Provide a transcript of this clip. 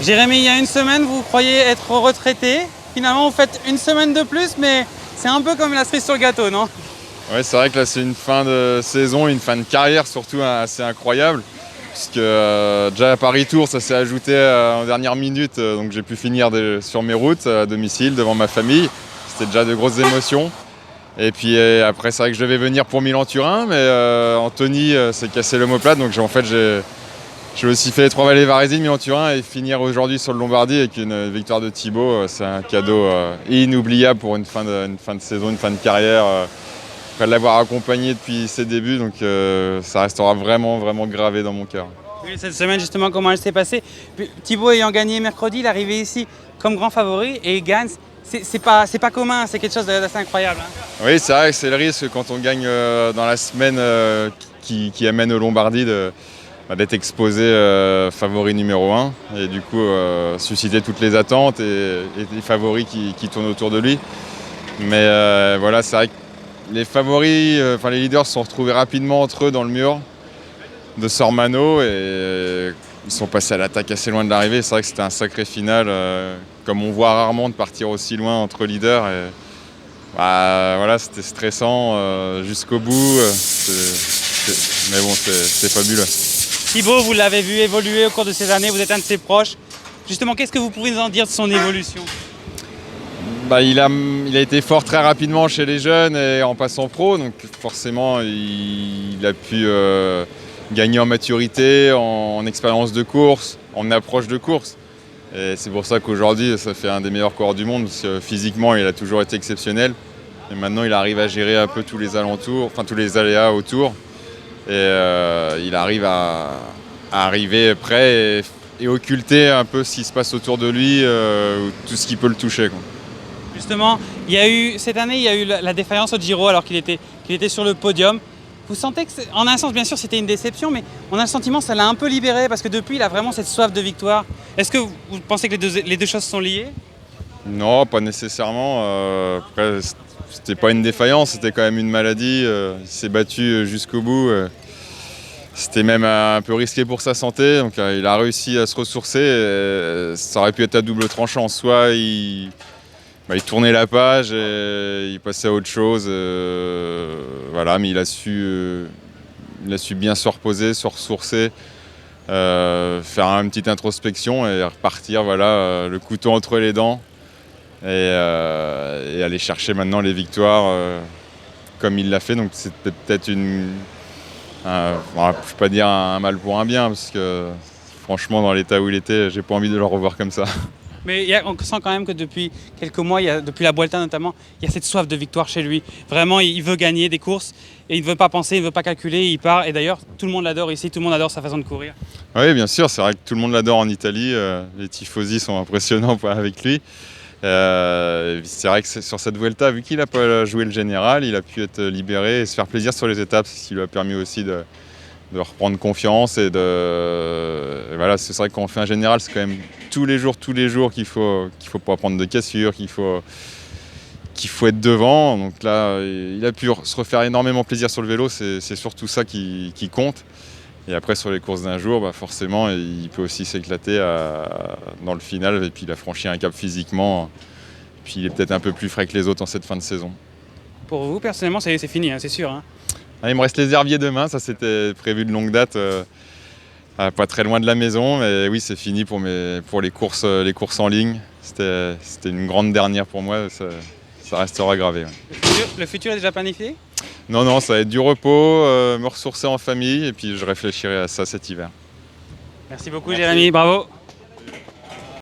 Jérémy, il y a une semaine, vous croyez être retraité. Finalement, vous faites une semaine de plus, mais c'est un peu comme la cerise sur le gâteau, non? Ouais, c'est vrai que là, c'est une fin de saison, une fin de carrière surtout assez incroyable. Puisque déjà à Paris Tour, ça s'est ajouté en dernière minute, donc j'ai pu finir sur mes routes à domicile devant ma famille. C'était déjà de grosses émotions. Et puis après, c'est vrai que je devais venir pour Milan-Turin, mais Anthony s'est cassé l'omoplate, donc j'ai aussi fait les Trois Vallées Varesine, Milan-Turin, et finir aujourd'hui sur le Lombardie avec une victoire de Thibaut, c'est un cadeau inoubliable pour une fin de saison, une fin de carrière. Après l'avoir accompagné depuis ses débuts, donc ça restera vraiment, vraiment gravé dans mon cœur. Oui, cette semaine, justement, comment elle s'est passée? Thibaut ayant gagné mercredi, il est arrivé ici comme grand favori et il gagne. C'est pas commun, c'est quelque chose d'assez incroyable, hein. Oui, c'est vrai que c'est le risque quand on gagne dans la semaine qui amène au Lombardie d'être exposé favori numéro 1 et du coup susciter toutes les attentes et les favoris qui tournent autour de lui. Mais voilà, c'est vrai que les favoris, les leaders se sont retrouvés rapidement entre eux dans le mur de Sormano et ils sont passés à l'attaque assez loin de l'arrivée. C'est vrai que c'était un sacré final, comme on voit rarement de partir aussi loin entre leaders. Et, voilà, c'était stressant jusqu'au bout. Mais bon, c'est fabuleux. Thibaut, vous l'avez vu évoluer au cours de ces années, vous êtes un de ses proches. Justement, qu'est-ce que vous pouvez nous en dire de son évolution? Il a été fort très rapidement chez les jeunes et en passant pro, donc forcément il a pu gagner en maturité, en expérience de course, en approche de course. Et c'est pour ça qu'aujourd'hui ça fait un des meilleurs coureurs du monde, parce que physiquement il a toujours été exceptionnel. Et maintenant il arrive à gérer un peu tous les alentours, enfin tous les aléas autour. Et il arrive à arriver prêt et occulter un peu ce qui se passe autour de lui, tout ce qui peut le toucher, quoi. Justement, cette année, il y a eu la défaillance au Giro alors qu'il était sur le podium. Vous sentez que, en un sens, bien sûr, c'était une déception, mais on a le sentiment que ça l'a un peu libéré parce que depuis, il a vraiment cette soif de victoire. Est-ce que vous pensez que les deux choses sont liées? Non, pas nécessairement. Après, c'était pas une défaillance, c'était quand même une maladie. Il s'est battu jusqu'au bout. C'était même un peu risqué pour sa santé, donc il a réussi à se ressourcer. Ça aurait pu être à double tranchant. Soit il tournait la page et il passait à autre chose. Voilà, mais il a su bien se reposer, se ressourcer, faire une petite introspection et repartir, voilà, le couteau entre les dents et aller chercher maintenant les victoires comme il l'a fait. Donc c'était peut-être je ne peux pas dire un mal pour un bien, parce que franchement, dans l'état où il était, j'ai pas envie de le revoir comme ça. Mais on sent quand même que depuis quelques mois, depuis la Vuelta notamment, il y a cette soif de victoire chez lui. Vraiment, il veut gagner des courses et il ne veut pas penser, il ne veut pas calculer, il part. Et d'ailleurs, tout le monde l'adore ici, tout le monde adore sa façon de courir. Oui, bien sûr, c'est vrai que tout le monde l'adore en Italie. Les tifosi sont impressionnants avec lui. C'est vrai que sur cette Vuelta, vu qu'il n'a pas joué le général, il a pu être libéré et se faire plaisir sur les étapes, ce qui lui a permis aussi de reprendre confiance et voilà, c'est vrai que quand on fait un général, c'est quand même tous les jours qu'il faut pas prendre de cassure, qu'il faut être devant. Donc là, il a pu se refaire énormément plaisir sur le vélo, c'est surtout ça qui compte. Et après, sur les courses d'un jour, forcément, il peut aussi s'éclater dans le final. Et puis il a franchi un cap physiquement. Puis il est peut-être un peu plus frais que les autres en cette fin de saison. Pour vous, personnellement, c'est fini, hein, c'est sûr, hein. Il me reste les Herbiers demain, ça c'était prévu de longue date, pas très loin de la maison, mais oui, c'est fini pour les courses en ligne. C'était une grande dernière pour moi, ça restera gravé. Ouais. Le futur est déjà planifié? Non, ça va être du repos, me ressourcer en famille, et puis je réfléchirai à ça cet hiver. Merci beaucoup, Jérémy, bravo.